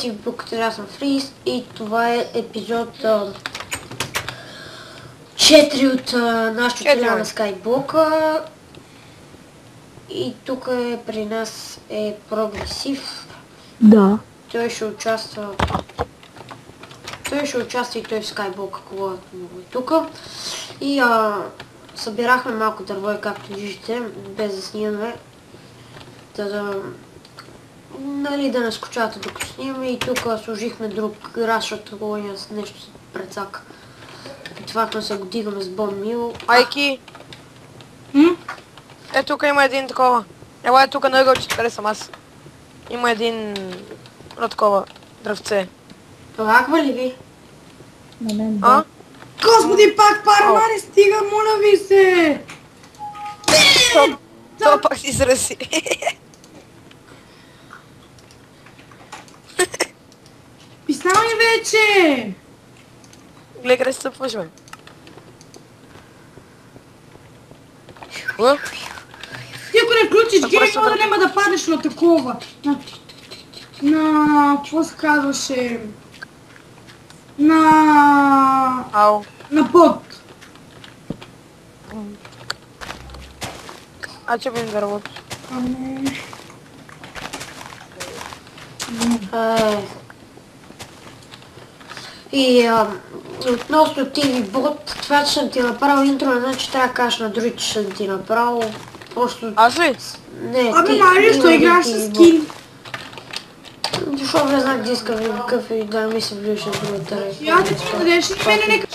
Здравейте, буквите, аз съм Фриз и това е епизод 4 от нашото теля на Skyblock. И тук е при нас е Прогресив. Да. Той ще участва и той в Skyblock, когато е тук. И събирахме малко дърво, както виждате, без да снимаме. Нали, да не скучавате докато снимаме, и тук сложихме друг граш, защото нещо се прецака. И това се го дигаме с Бон Мил. Айки! Е, тук има един такова. Ела е тук на ъгълчето, къде съм аз. Има един такова дръвце. Лагва ли ви? А? Господи, пак парма не стига, моля ви се! Това пак си изрази. Писал ми вече! Гледай къде се стъпваш, бе. Ти ако не включиш гейм мода, няма да паднеш на такова. Какво се казваше? Ау. На пот. Че би да работи. И относно TV Bot, това че съм ти направил интро, значи трябва да кажеш на другите, че съм ти направил. Просто... Аз ли? Не, Абе, Марио, що играеш с скин? Защо не знам диска ви какъв и да ми се влюша в другата река. Я да ти ми дадеш и мене нека...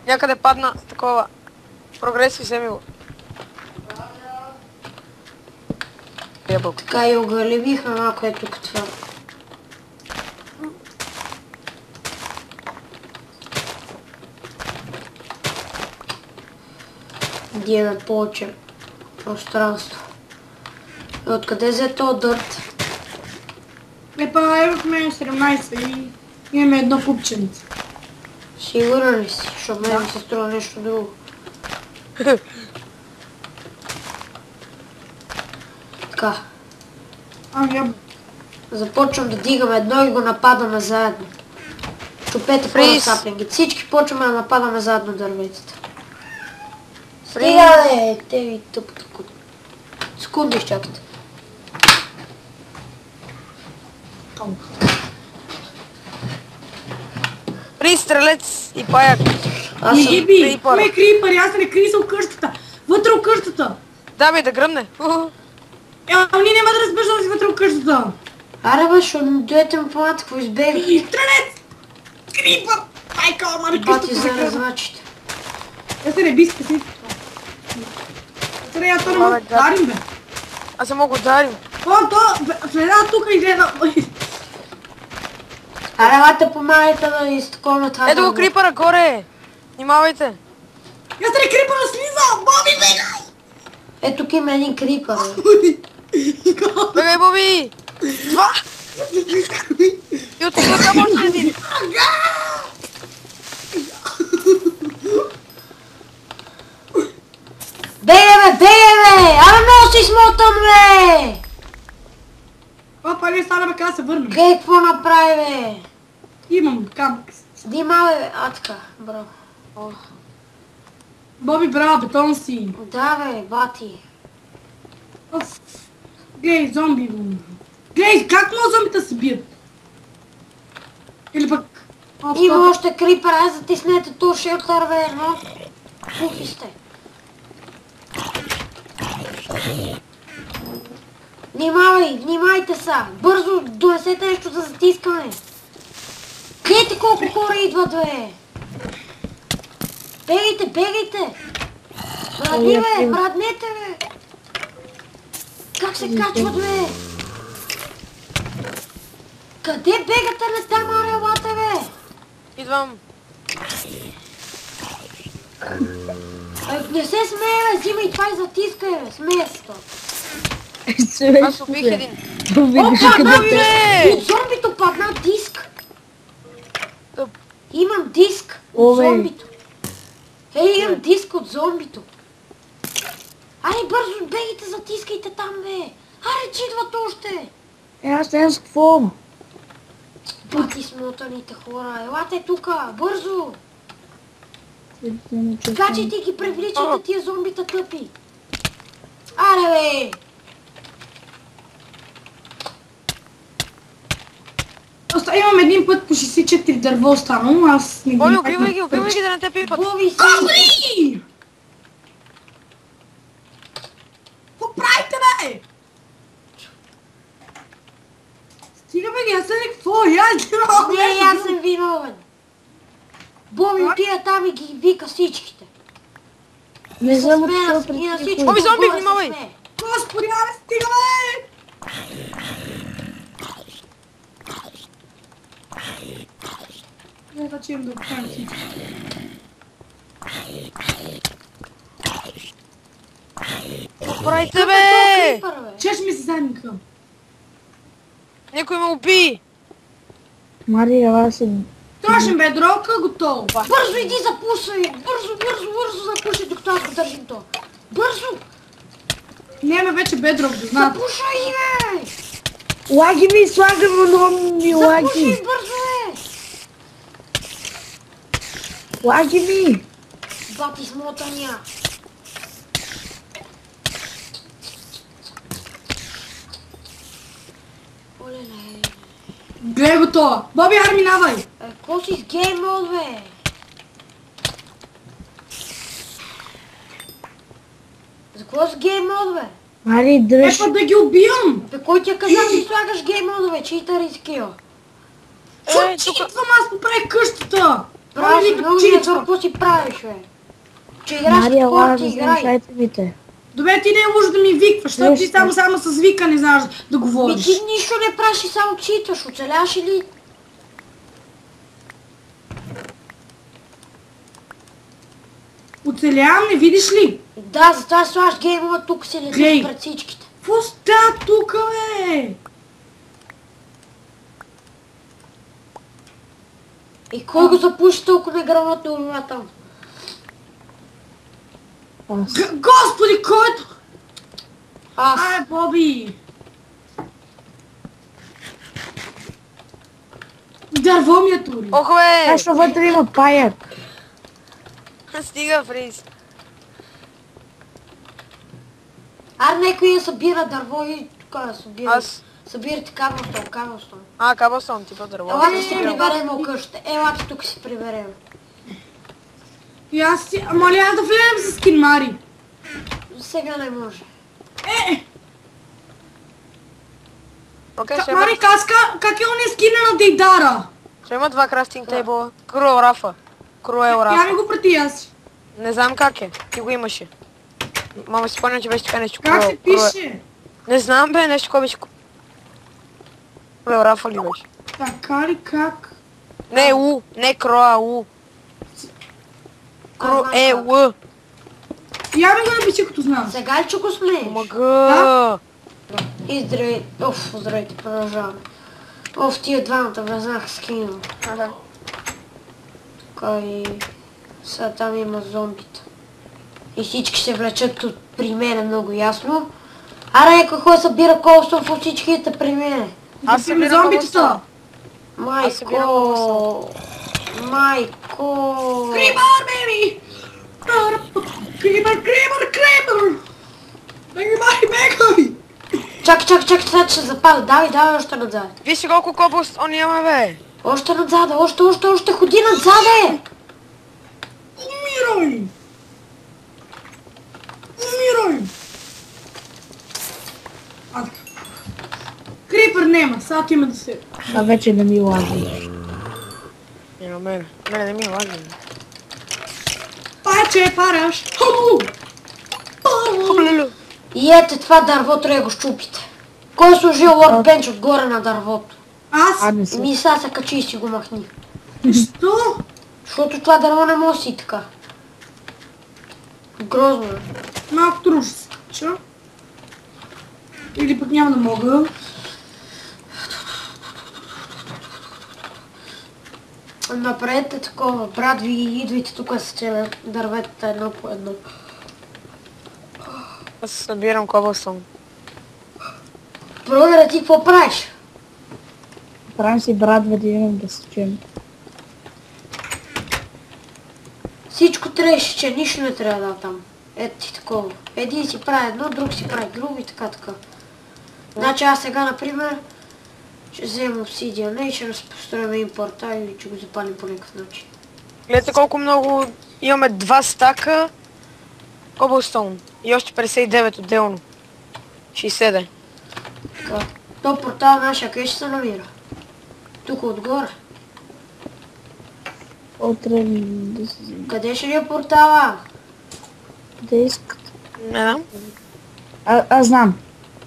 Някъде падна такова. Прогрес и вземи го. Така и огалевихме малко е тук това. Диеме повече пространство. И откъде взе този дърт? Имахме 17 и имаме едно купченце. Сигурен ли си? Защото мен ми се струва нещо друго. Така. Започвам да дигаме едно и го нападаме заедно. Чупете първо саплинги. Всички почваме да нападаме заедно дърветата. Стига, бе! Те ви тъпата куд. Секунда изчакайте. При стрелец и паяк. Не ги би! Ме крипър, аз не крий се в къщата. Вътре в къщата. Да, бе, да гръмне. Ние няма да разбеждам си вътре в къщата. Аре, бе, ще дойдете ми помагате, какво избега. Стрелец! Крипър! Майка, мами, къщата се кръвна. Развачите. Я се не би спаси. Я то не мога да дарим, бе. Аз не мога да дарим. Гледа тук и гледа. Аре, лате помагайте да изтоколна това. Ето го крипъра горе. Внимавайте. Я се не крипъра слиза! Боби, бегай! Е, тук има един крипър. Бегай, Боби! Това! И от тук там още един. Бегай, бе! Абе, много си смотан, бе! Папа, не стана, бе, къде се върнем. Гей, какво направи, бе? Имам камък. Снима, бе, така, браво. Боби, браво, бетон си. Да, бе, бати. Глей, зомби, бе. Глей, как могат зомбите да се бият? Или пък... Има още крипър, аз затиснете тур шелтър, бе, но... Сухи сте. Внимайте са! Бързо донесете нещо да затискаме! Гледайте колко хора идват, бе! Бегайте! Браднете, бе! Как се качват, бе? Къде бегате, не сте марелата, бе? Идвам. Не се смее, бе! Взимай това и затискай, бе! Смее се то! Аз убих един. Опа, бе! От зомбито падна диск! Имам диск от зомбито! Имам диск от зомбито! Айде бързо, бегайте, затискайте там, бе! Аре, че идват още! Аз не знам с какво. Бати смотаните хора. Елате тука, бързо! Скачайте и ги привличайте тия зомбита тъпи. Аре бе! Имам един път по 64 дърво останало, аз не ги Боби, направих убивай ги, на убивай ги пръчка. да не те пипат. Боби си! Кобри! Какво правите, бе? Стига, бе, аз съм какво? Не, аз съм виновен. Боби отида там и ги вика всичките. Не С знам от мен какво и на всички пред Боби, зомби, отгоре с внимавай! мен. Господи, абе, стига, бе! Не, значи имам да оправим всичко. Какво правите, Той бе? крипър, бе. Чеш ми се задника. Някой ме уби! Мария, аз съм... Трошен бедрока, готово. Бързо иди запушай! Бързо запушай, докато аз го държим то. Бързо! Нямаме вече бедрок, да знаете. Запушай, бе! Лаги ми, слагам огромни Запушай лаги. бързо, бе! Лаги ми. Бати смотания. Олеле. Гледай го това. Боби, аре, минавай. Какво си с гейм мод, бе? За какво с гейм мод, бе? Мари, дръж. Епа да ги убивам. Бе, кой ти е казал, че слагаш гейм мод, бе? Читър и скил. Чо читвам, аз поправих къщата. Правиш Боби, много читва. за какво си правиш, бе? Че играш Мария, в хората, лаги, знам играй. шайтовите. Добре, ти не е лошо да ми викваш, защото ти Защо? само с вика не знаеш да Ми говориш. ти нищо не правиш и само читаш. Оцеляваш или... Оцелявам, не видиш ли? Да, затова слагаш гейм мод, тук си Глей. летиш пред всичките. Какво става тука, бе? И кой го запуши толкова неграмотно умя там? Аз. Господи, който... Аз. Ай, Боби. Дърво ми е тури. Ох, бе! Защо вътре има паяк? Стига, Фриз. Ар някой я събира дърво и тук да събира. Аз. Събирате кабелстон. Кабелстон, типа дърво. Елате си приберем от къщата. Елате тук си приберем. И аз си... Ама ли аз да влезем с скин, Мари? Сега не може. Окей, Мари, как е ония скина на Дейдара? ще има два крастинг тейбла. Круел Рафа. Круел Я ми Рафа. го прати аз. Не знам как е. Ти го имаше. Мама си спомня, че беше така нещо. Как се Круел. пише? Не знам, бе, нещо кой беше. Круел Рафа ли беше? Така ли как? Не, У. Не Кроа, У. Кру е Л. Я ми го напиши, като знам. Сега ли че го смееш? Мага. И здравей. Оф, здравейте, продължаваме. Оф, тия двамата влезнах с кино. Кой... Сега там има зомбита. И всички се влечат при мене много ясно. Аре, някой хой събира колстон по всичките при мене. Аз Запиме събирам зомбитата. Майко! Майко! Крибър, бейби! Крибър! Бегай! Чакай, сега ще се запаля. Давай, още назад. Виж колко кобълстон имаме, бе. Още назад, още ходи назаде! Умирай! А, така. Крипър нема, сега има да се... А вече не ми лаги. Има мене. Мене не ми е лаги. Паче, параш! Хублелю. И ете това дърво трябва да го щупите. Кой е сложил workbench отгоре на дървото? Аз? Не съм. Ми сега се качи и си го махни. Що? Защото това дърво не може да си така. Грозно е. Малко трудно ще се кача. Или пък няма да мога. Напред е такова. Брат, ви идвайте тук с че дърветата едно по едно. Аз събирам кобълстон. Програ, ти какво правиш? Направим си брат в един да се чуем. Всичко трябваше, че нищо не трябва да там. Ето ти такова. Един си прави едно, друг си прави друго и така така. Значи аз сега, например, ще взема обсидиана и ще разпостроим един портал или ще го запалим по някакъв начин. Гледайте колко много имаме 2 стака Cobblestone и още 59 отделно. 60. Така. То портал нашия къде ще се намира? Тук отгоре. Утре да се... Къде ще ни е портала? Да искат. Не знам. Аз знам.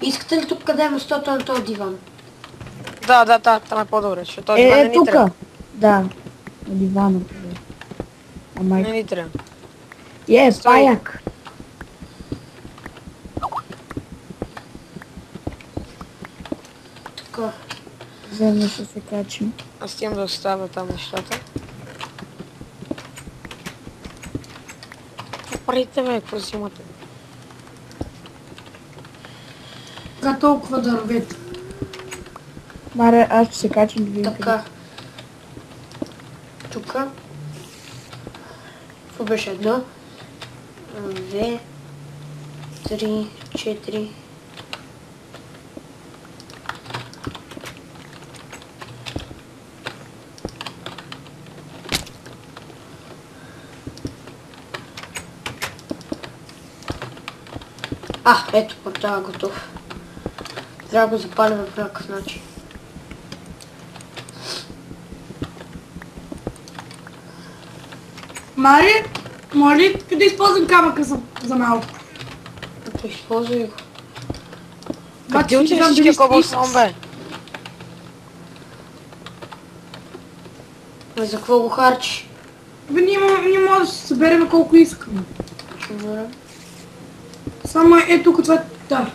Искате ли тук къде е местото на този диван? Да, там е по-добре, защото този диван не ни тука. трябва. Да. На дивана. Ама Не ни трябва. паяк. Така. Взема ще се качим. Аз стигам да оставя там нещата. Какво правите, бе? Какво взимате? Така толкова дървета. Маре, аз ще се качим да видим. Така. Тука. Това беше едно. 2, 3, 4. Ето портала готов. Трябва да го запалим в някакъв начин. Мари, може ли да използвам камъка за малко? Ето използвай го. Къде Обаче отиде знам всички дали Cobblestone, бе? За какво го харчиш? Бе, ние може да се съберем колко искаме. Добре. Само тук това... Да.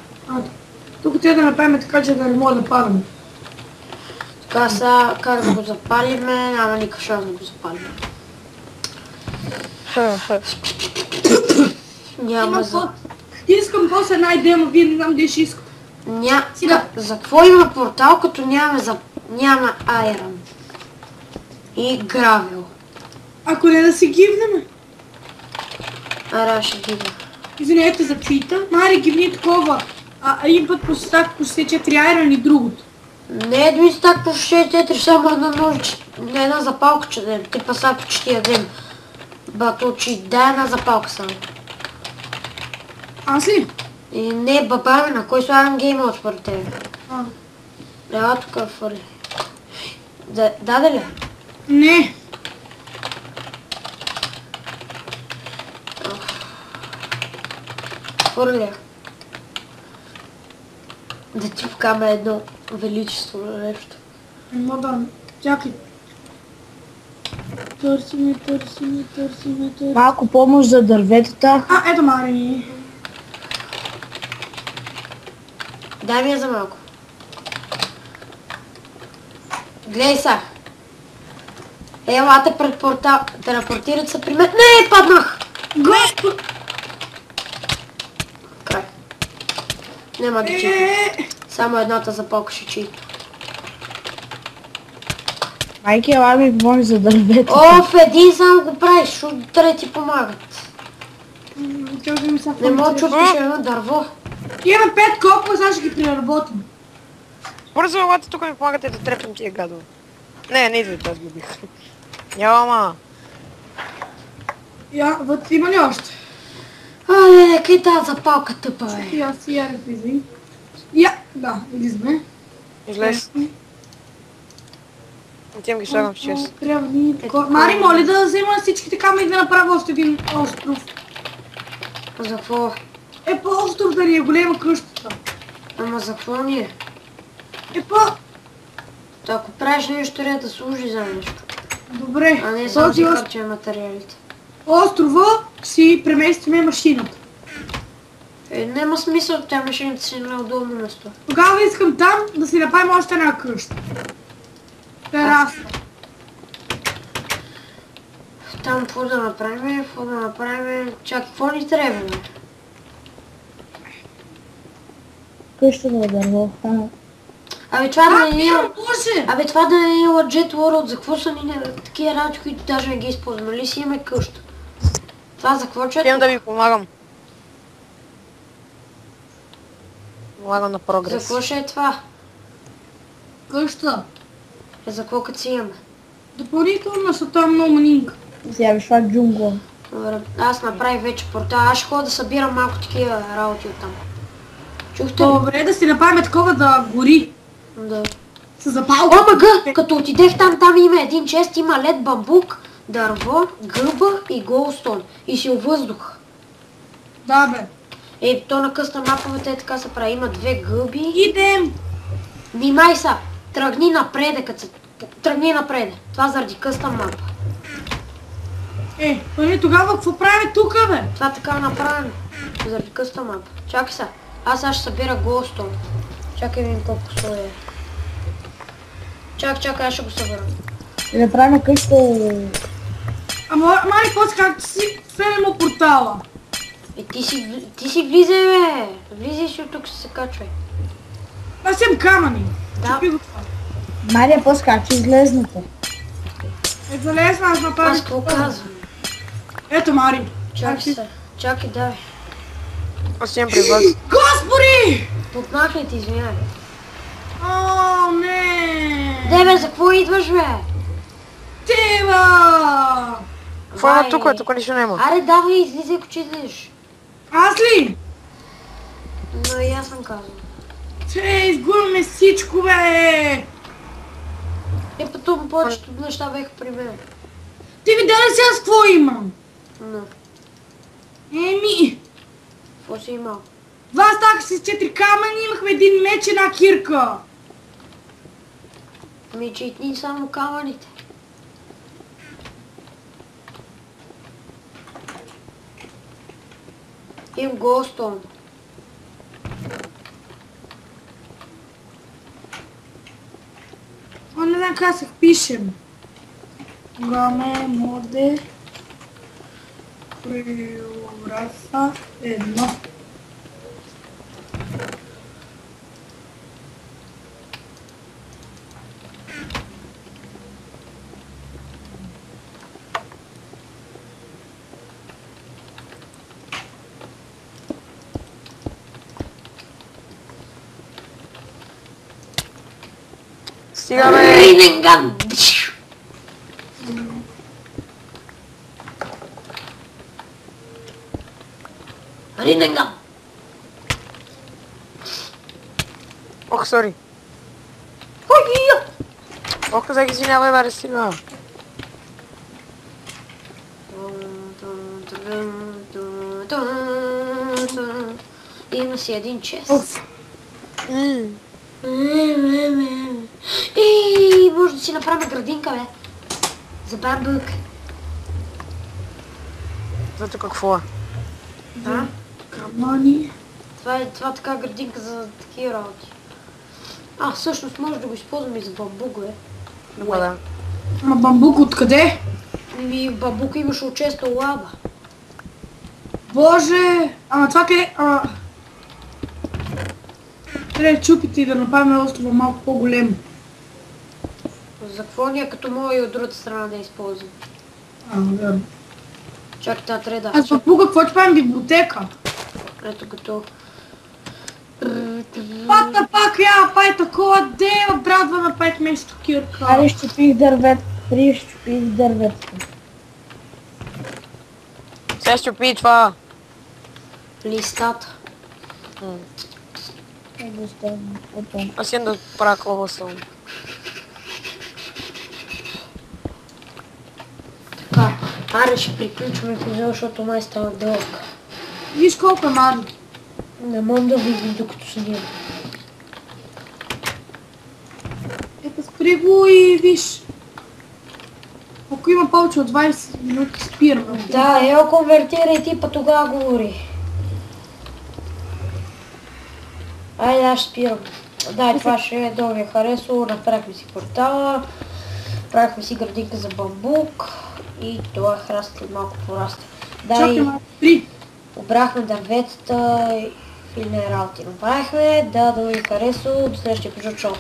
Тук трябва да направим така, че да не мога да падаме. Така сега, как да го запалиме? Няма никакъв шанс да го запалим. Няма за... Искам после една идея, но вие не знам дали ще искам. Сега. За какво има портал, като няма айрон? И гравел. Ако не да се гивнем. Ара ще гибна. Извинете за чита. Мари, гивни такова. Един път посетах 4 айрон и другото. Не е един стак по 6-4, само една ножиче, една запалка че дадем. Ти паса почти ядем. Баточи, дай една запалка само. Аз ли? И не, баба ми, на кой слагам гейма според тебе? Ела тук фърли. Даде ли? Не. Фърля. Да ти вкаме едно величество на нещо. Да, чакай. Търсиме. Малко помощ за дърветата. Ето Мари. Дай ми я за малко. Гледай са. Елате пред портал. Телепортират се при мен. Не, паднах! Господ! Край. Няма да чекам. Само едната запалка ще чието. Майки, ела ми помощ за дърветата. Оф, един само го правиш, защото трети помагат. Не мога да чупиш едно дърво. Имаме 5 копа, сега ще ги преработим. Бързо, елате тук ми помагате да трепим тия гадове. Не идвайте, аз губих. Няма. Вътре има ли още? Абе, къде тази запалка тъпа, бе? И аз я не влизай. Да, влизаме. Излез. Отивам ги слагам в чест. Мари, моля да взема всичките камъни и да направя още един остров. За какво? По остров да ни е голема къщата. Ама за какво ни е? Ако правиш нещо, трябва да служи за нещо. Добре. А не само си харчим материалите. Острова си преместиме машината. Няма смисъл, тя машината си на удобно место. Тогава искам там да си направим още една къща. Тераса. Там какво да направим? Чакай, какво ни трябва, бе? Къща да дърво. Абе това да не е... Може! Абе това да не е Jet World, за какво са ни такива работи, които даже не ги използваме? Нали си имаме къща? Това за какво че? Прием да ви помагам. Помагам на За прогрес. какво ще е това? Къща. За какво като си имаме? Допълнително, защото там много манинка. Сега виж това джунгла. Добре, аз направих вече портал. Аз ще ходя да събирам малко такива работи оттам. Чухте ли? Добре, да си направим такова да гори. Да. С запалка. ОМГ! Като отидех там има един чест, има лед, бамбук, дърво, гъба и голстон. И си въздух. Да, бе. То на къста маповете е така се прави. Има 2 гъби. Идем. Внимай са! Тръгни напреде, като се... Тръгни напреде. Това заради къста мапа. Нали тогава какво правим тука, бе? Това така е направено. Заради къста мапа. Чакай са. Аз сега ще събира голстон. Чакай видим колко стоя. Чакай, аз ще го събера. И да правим къща. Ама, мали, после как си свелим от портала? Ти си влизай, бе! Влизай си от тук, се качвай. Аз имам камъни. Да. Чупи го това. Мария, по-скачи излезнете. Залезна, аз Аз направих. какво казвам? Ето, Мари. Чакай, давай. Аз имам при вас. Господи! Подмахай ти, извинявай. О, не! Бе, за какво идваш, бе? Тева! Какво има тук, бе? Тук нищо няма. Аре, давай, излизай, ако че идеш. Аз ли? Но и аз съм казал. Изгубяме всичко, бе! Пътувам повечето неща беха при мен. Ти видя ли си аз какво имам? Но, Еми, какво си имал? 2 стака с 4 камъни, имахме един меч и една кирка. Ами, че и само камъните. Имам голстон. Не знам как се впишем. Гаме, моде, преобраза, 1. Стига, бе! Рейнинган! Рейнинган! Ох, сори. Ой, Ох, казах, извинявай, бе, стига. Има си един чест. Може да си направим градинка, бе. За бамбук. Зато какво е? А? Камъни. Това така градинка за такива работи. Всъщност може да го използваме и за бамбук, бе. Добре, да. Ама бамбук откъде? В бамбука имаше от честа лаба. Боже! Ама това къде... Трябва да чупите и да направим острова малко по-големо. За какво ни е като мога и от другата страна да използвам? Верно. Чакай, трябва да... Аз бамбука, какво ще правим библиотека? Ето като... Пак я, пай такова, дева, брадва на 5 место кирка. Аре, щупих дървет. Щупих дърветко. Сега ще пи това. Листата. Аз имам да правя клобасъл. Така, аре ще приключваме епизод, защото май става дълъг. Виж колко е Мари. Не мога да видим докато седим. Ето спри го и виж. Ако има повече от 20 минути спираме. Да, конвертирай ти, па тогава говори. Айде, аз спирам. Да, това ще е, да ви е харесало. Направихме си портала. Правихме си градинка за бамбук. И това храст след малко порасте. Чакай, Мари, спри. Обрахме дърветата и филни работи направихме. Да ви е харесало. До следващия епизод. Чао!